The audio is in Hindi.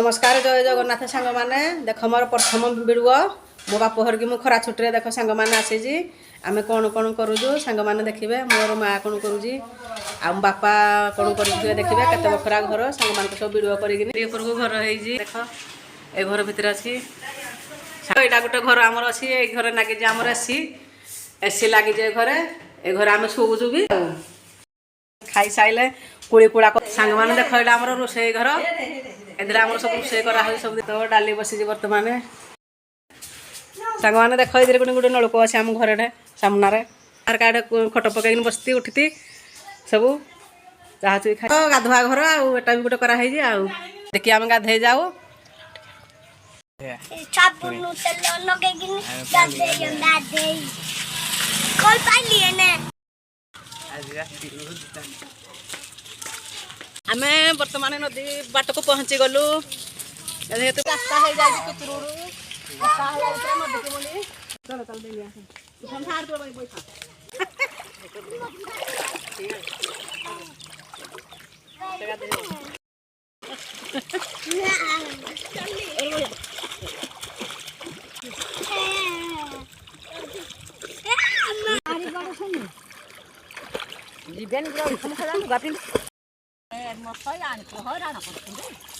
नमस्कार जय जगन्नाथ सांग मैंने देख मोर प्रथम भिडियो मो बाप घर की खरा छुट्टी देख सांग मैंने आसी आम कौन कौन करूँ सांग मैंने देखिए मोर माँ कौन करुँची आ बापा कौन कर देखिए केत बखरा घर सांग मान सब भिडियो कर घर है देख ए घर भितर अच्छी यहाँ गोटे घर आमर अच्छी ये घर लगे आमर एसी एसी लगे घरे ए घर आम शोचु भी खाई सारे कुड़ी कुड़ा सांग मैंने देख यहाँ आम रोषे घर एदिन आम सब रोषे कराई सब तो डाली बसी बर्तमान सांग मैंने देख ये गोटे गोटे नलकूप अच्छे आम घर सामने काड़े खट पकई बसती उठती सब जहाँ चुई खा गाधुआ घर आटा भी गोटे कराई देखिए आम गाधे जाऊ आम बर्तमान नदी बाट को पहुँची गलु जेहेतु रास्ता हो जाए कुतुरु रास्ता हो जाए नदी के बोली चलो चल देलिया हम हार तो बैठा जीवन हम खा गाती मसाई आने को हराना पड़ता है